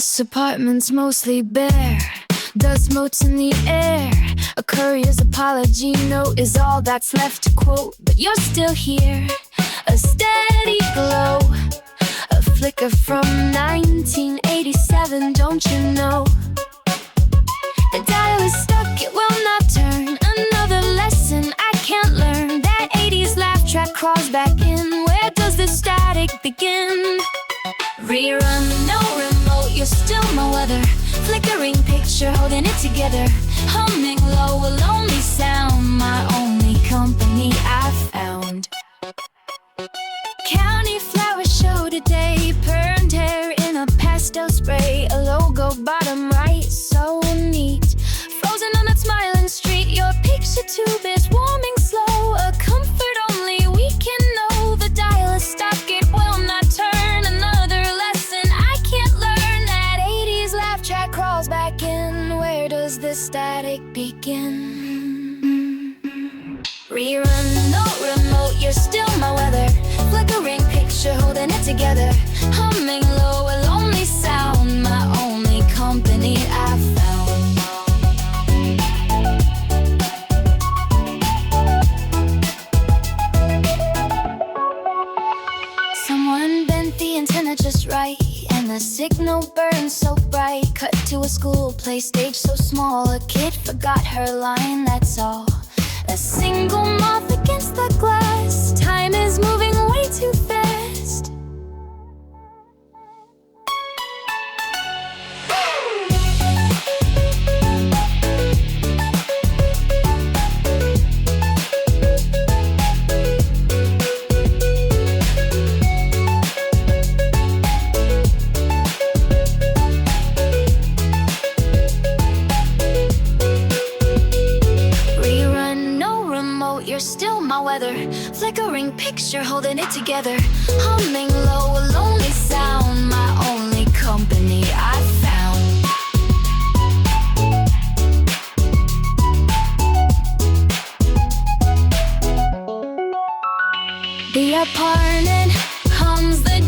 This apartment's mostly bare, dust motes in the air. A courier's apology note is all that's left to quote. But you're still here, a steady glow, a flicker from 1987, don't you know? The dial is stuck, it will not turn. Another lesson I can't learn. That 80s laugh track crawls back in. Where does the static begin? Rerun, no remote, you're still my weather. Flickering picture, holding it together. Humming low, a lonely sound. My only company I found. County flower show today. Permed hair in a pastel spray. A logo bottom right, so neat. Frozen on that smiling street. Your picture tube is warming slow. A comfort only we can know. The dial is stuck, it will not turn. Another lesson I can't learn. That 80s laugh track crawls back in. Where does this static begin? Rerun, no remote, you're still my weather. Flickering picture, holding it together. Humming low, a lonely sound. My only company I found. Someone bent the antenna just right, and the signal burned so bright. Cut to a school play stage so small. A kid forgot her line, that's all. A single moth against the glass. Time is moving way too fast. You're still my weather. Flickering picture, holding it together. Humming low, a lonely sound. My only company I found. The apartment hums the